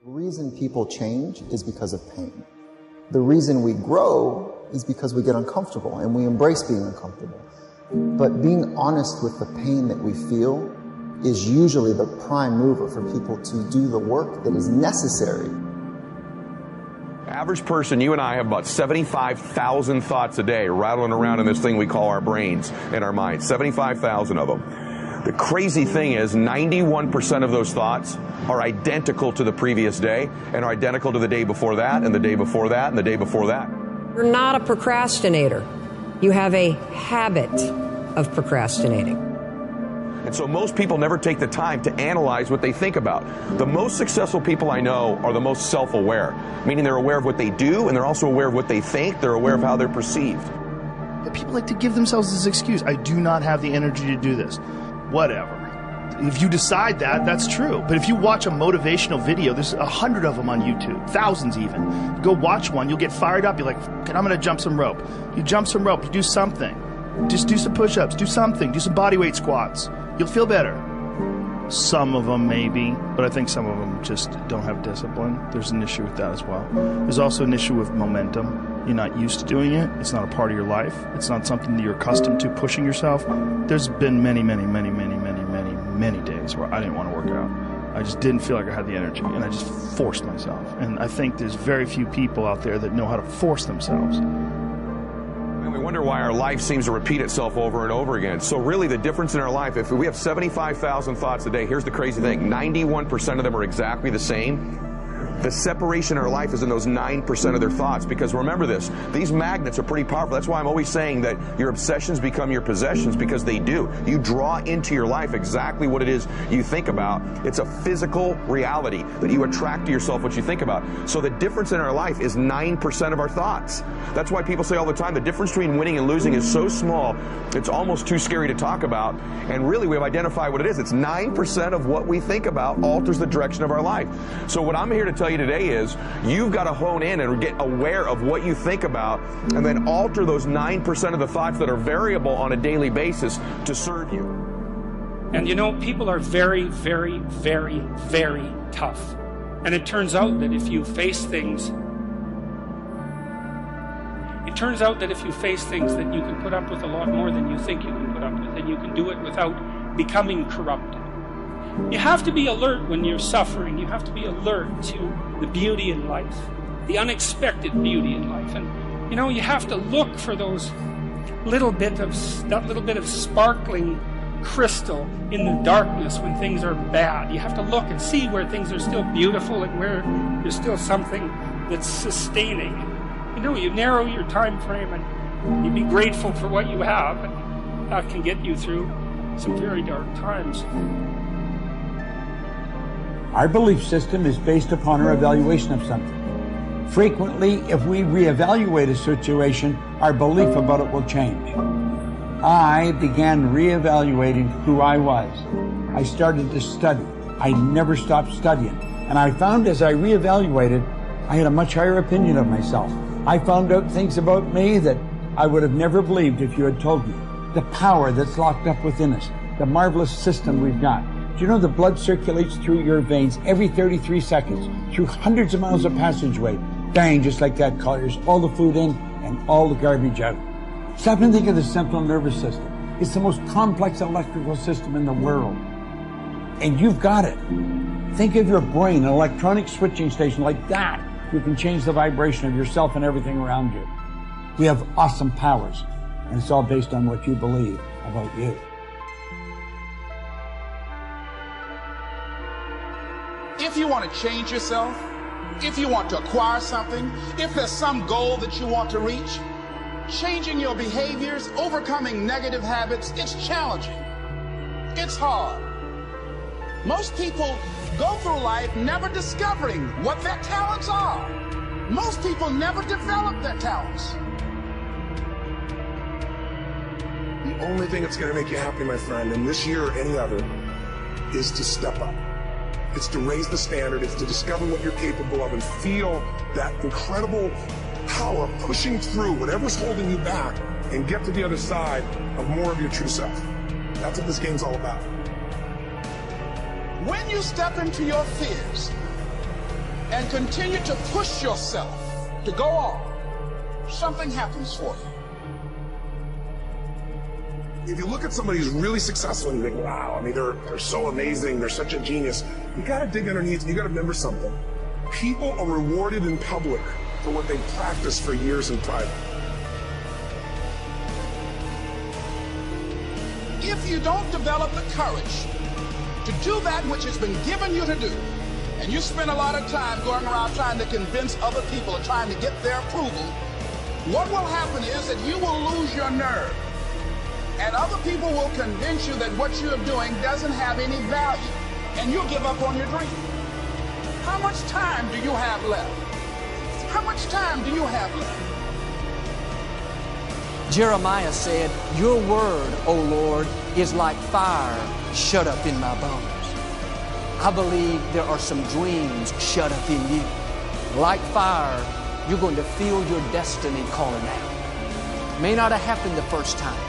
The reason people change is because of pain. The reason we grow is because we get uncomfortable and we embrace being uncomfortable. But being honest with the pain that we feel is usually the prime mover for people to do the work that is necessary. Average person, you and I have about 75,000 thoughts a day rattling around in this thing we call our brains and our minds. 75,000 of them. The crazy thing is 91% of those thoughts are identical to the previous day and are identical to the day before that and the day before that and the day before that. You're not a procrastinator. You have a habit of procrastinating. And so most people never take the time to analyze what they think about. The most successful people I know are the most self-aware, meaning they're aware of what they do and they're also aware of what they think. They're aware of how they're perceived. People like to give themselves this excuse. I do not have the energy to do this. Whatever. If you decide that, that's true. But if you watch a motivational video, there's 100 of them on YouTube, thousands even. Go watch one, you'll get fired up. You're like, okay, I'm going to jump some rope. You jump some rope, you do something. Just do some push-ups, do something, do some body weight squats. You'll feel better. Some of them maybe, but I think some of them just don't have discipline. There's an issue with that as well. There's also an issue with momentum. You're not used to doing it. It's not a part of your life. It's not something that you're accustomed to, pushing yourself. There's been many days where I didn't want to work out. I just didn't feel like I had the energy, and I just forced myself. And I think there's very few people out there that know how to force themselves. And we wonder why our life seems to repeat itself over and over again. So really the difference in our life, if we have 75,000 thoughts a day, here's the crazy thing, 91% of them are exactly the same. The separation in our life is in those 9% of their thoughts, because remember this, these magnets are pretty powerful. That's why I'm always saying that your obsessions become your possessions, because they do. You draw into your life exactly what it is you think about. It's a physical reality that you attract to yourself what you think about. So the difference in our life is 9% of our thoughts. That's why people say all the time the difference between winning and losing is so small, it's almost too scary to talk about. And really we have identified what it is. It's 9% of what we think about alters the direction of our life. So what I'm here to tell you today is you've got to hone in and get aware of what you think about and then alter those 9% of the thoughts that are variable on a daily basis to serve you. And you know, people are very, very, very, very tough. And it turns out that if you face things, that you can put up with a lot more than you think you can put up with, and you can do it without becoming corrupted. You have to be alert when you're suffering. You have to be alert to the beauty in life, the unexpected beauty in life. And you know, you have to look for those that little bit of sparkling crystal in the darkness when things are bad. You have to look and see where things are still beautiful and where there's still something that's sustaining. You know, you narrow your time frame and you be grateful for what you have, and that can get you through some very dark times. Our belief system is based upon our evaluation of something. Frequently, if we reevaluate a situation, our belief about it will change. I began reevaluating who I was. I started to study. I never stopped studying. And I found as I reevaluated, I had a much higher opinion of myself. I found out things about me that I would have never believed if you had told me. The power that's locked up within us, the marvelous system we've got. Do you know the blood circulates through your veins every 33 seconds, through hundreds of miles of passageway? Bang, just like that, clears all the food in and all the garbage out. Stop and think of the central nervous system. It's the most complex electrical system in the world. And you've got it. Think of your brain, an electronic switching station like that. You can change the vibration of yourself and everything around you. We have awesome powers, and it's all based on what you believe about you. If you want to change yourself, if you want to acquire something, if there's some goal that you want to reach, changing your behaviors, overcoming negative habits, it's challenging. It's hard. Most people go through life never discovering what their talents are. Most people never develop their talents. The only thing that's going to make you happy, my friend, in this year or any other, is to step up. It's to raise the standard. It's to discover what you're capable of and feel that incredible power pushing through whatever's holding you back and get to the other side of more of your true self. That's what this game's all about. When you step into your fears, and continue to push yourself to go on, something happens for you. If you look at somebody who's really successful and you think, wow, I mean, they're so amazing, they're such a genius, you gotta dig underneath, you gotta remember something. People are rewarded in public for what they practice for years in private. If you don't develop the courage to do that which has been given you to do, and you spend a lot of time going around trying to convince other people or trying to get their approval, what will happen is that you will lose your nerve. And other people will convince you that what you're doing doesn't have any value, and you'll give up on your dream. How much time do you have left? How much time do you have left? Jeremiah said, "Your word, O Lord, is like fire shut up in my bones." I believe there are some dreams shut up in you. Like fire, you're going to feel your destiny calling out. May not have happened the first time.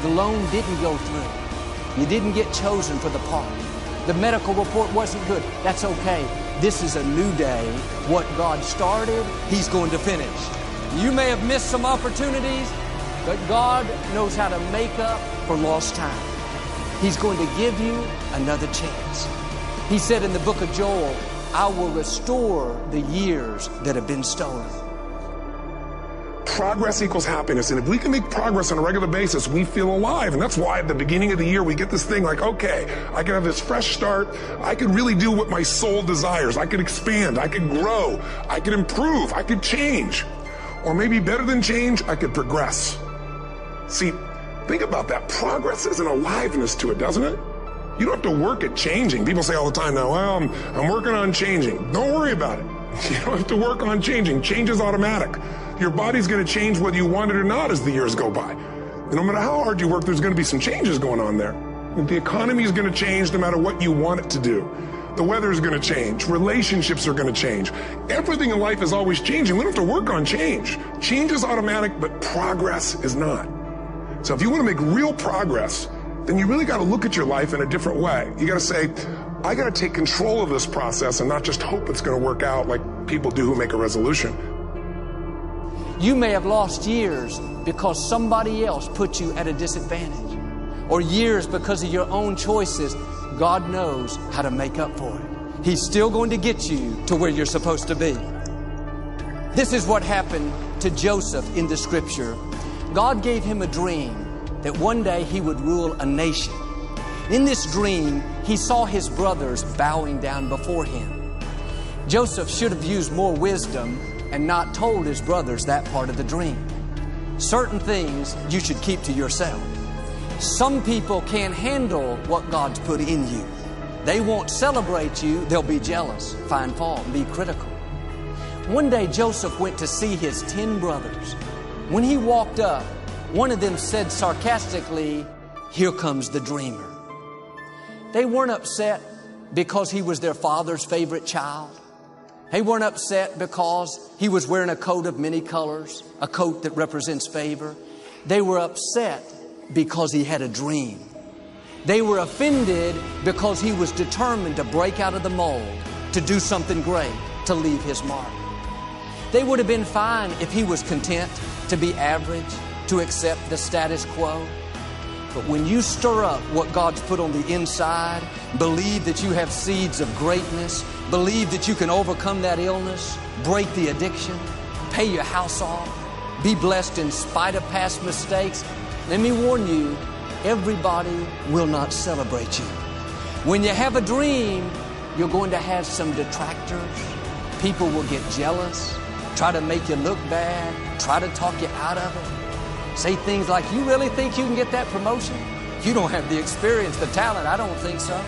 The loan didn't go through. You didn't get chosen for the part. The medical report wasn't good. That's okay. This is a new day. What God started, He's going to finish. You may have missed some opportunities, but God knows how to make up for lost time. He's going to give you another chance. He said in the book of Joel, "I will restore the years that have been stolen." Progress equals happiness, and if we can make progress on a regular basis, we feel alive. And that's why at the beginning of the year we get this thing like, okay, I can have this fresh start. I can really do what my soul desires. I can expand. I can grow. I can improve. I can change. Or maybe better than change, I could progress. See, think about that. Progress is an aliveness to it, doesn't it? You don't have to work at changing. People say all the time now, well, I'm working on changing. Don't worry about it. You don't have to work on changing. Change is automatic. Your body's going to change whether you want it or not as the years go by. And no matter how hard you work, there's going to be some changes going on there. The economy is going to change no matter what you want it to do. The weather is going to change. Relationships are going to change. Everything in life is always changing. We don't have to work on change. Change is automatic, but progress is not. So if you want to make real progress, then you really got to look at your life in a different way. You got to say, I got to take control of this process and not just hope it's going to work out like people do who make a resolution. You may have lost years because somebody else put you at a disadvantage, or years because of your own choices. God knows how to make up for it. He's still going to get you to where you're supposed to be. This is what happened to Joseph in the scripture. God gave him a dream that one day he would rule a nation. In this dream, he saw his brothers bowing down before him. Joseph should have used more wisdom and not told his brothers that part of the dream. Certain things you should keep to yourself. Some people can't handle what God's put in you. They won't celebrate you. They'll be jealous, find fault, and be critical. One day, Joseph went to see his 10 brothers. When he walked up, one of them said sarcastically, "Here comes the dreamer." They weren't upset because he was their father's favorite child. They weren't upset because he was wearing a coat of many colors, a coat that represents favor. They were upset because he had a dream. They were offended because he was determined to break out of the mold, to do something great, to leave his mark. They would have been fine if he was content to be average, to accept the status quo. But when you stir up what God's put on the inside, believe that you have seeds of greatness, believe that you can overcome that illness, break the addiction, pay your house off, be blessed in spite of past mistakes, let me warn you, everybody will not celebrate you. When you have a dream, you're going to have some detractors. People will get jealous, try to make you look bad, try to talk you out of it. Say things like, "You really think you can get that promotion? You don't have the experience, the talent. I don't think so.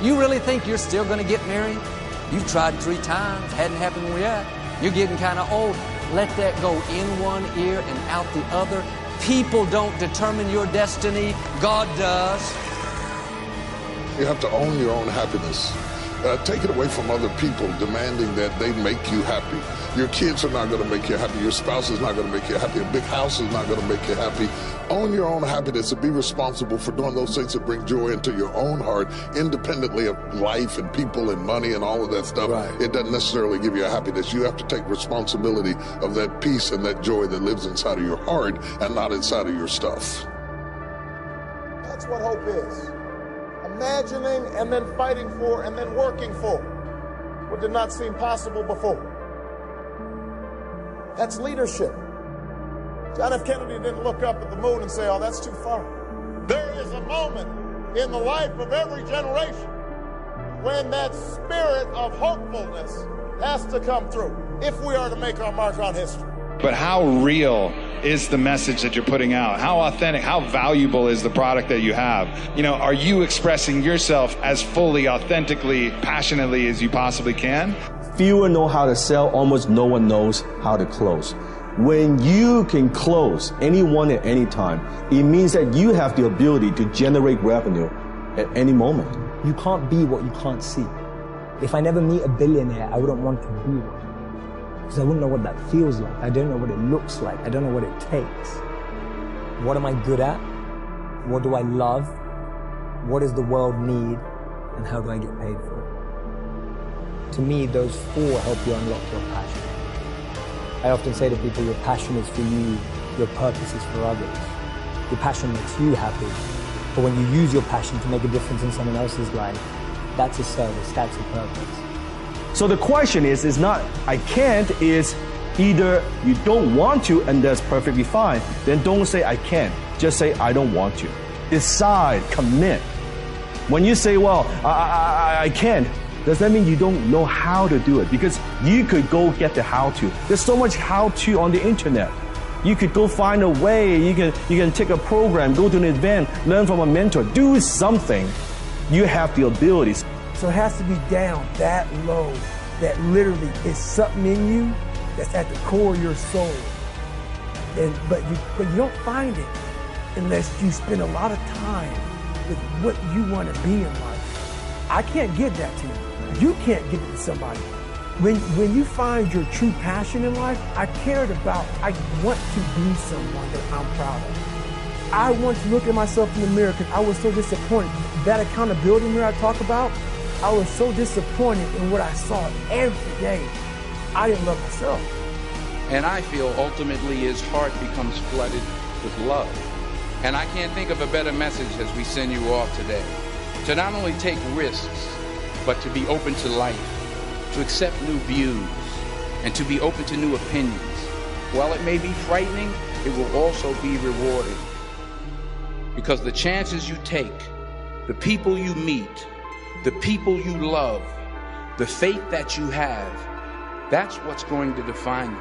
You really think you're still going to get married? You've tried 3 times. Hadn't happened yet. You're getting kind of old." Let that go in one ear and out the other. People don't determine your destiny. God does. You have to own your own happiness. Take it away from other people, demanding that they make you happy. Your kids are not going to make you happy. Your spouse is not going to make you happy. A big house is not going to make you happy. Own your own happiness and be responsible for doing those things that bring joy into your own heart, independently of life and people and money and all of that stuff. Right. It doesn't necessarily give you a happiness. You have to take responsibility of that peace and that joy that lives inside of your heart and not inside of your stuff. That's what hope is. Imagining and then fighting for and then working for what did not seem possible before. That's leadership. John F. Kennedy didn't look up at the moon and say, oh, that's too far. There is a moment in the life of every generation when that spirit of hopefulness has to come through if we are to make our mark on history. But how real is the message that you're putting out? How authentic, how valuable is the product that you have? You know, are you expressing yourself as fully, authentically, passionately as you possibly can? Fewer know how to sell, almost no one knows how to close. When you can close anyone at any time, it means that you have the ability to generate revenue at any moment. You can't be what you can't see. If I never meet a billionaire, I wouldn't want to be one. Because I wouldn't know what that feels like. I don't know what it looks like. I don't know what it takes. What am I good at? What do I love? What does the world need? And how do I get paid for it? To me, those four help you unlock your passion. I often say to people, your passion is for you, your purpose is for others. Your passion makes you happy. But when you use your passion to make a difference in someone else's life, that's a service, that's a purpose. So the question is not I can't, is either you don't want to and that's perfectly fine, then don't say I can't, just say I don't want to. Decide, commit. When you say, well, I can't, does that mean you don't know how to do it? Because you could go get the how to. There's so much how to on the internet. You could go find a way, you can take a program, go to an event, learn from a mentor, do something. You have the abilities. So it has to be down that low, that literally is something in you that's at the core of your soul. But you don't find it unless you spend a lot of time with what you want to be in life. I can't give that to you. You can't give it to somebody. When you find your true passion in life, I want to be someone that I'm proud of. I want to look at myself in the mirror because I was so disappointed. That accountability mirror I talk about, I was so disappointed in what I saw every day. I didn't love myself. And I feel ultimately his heart becomes flooded with love. And I can't think of a better message as we send you off today. To not only take risks, but to be open to life, to accept new views, and to be open to new opinions. While it may be frightening, it will also be rewarding. Because the chances you take, the people you meet, the people you love, the faith that you have, that's what's going to define you.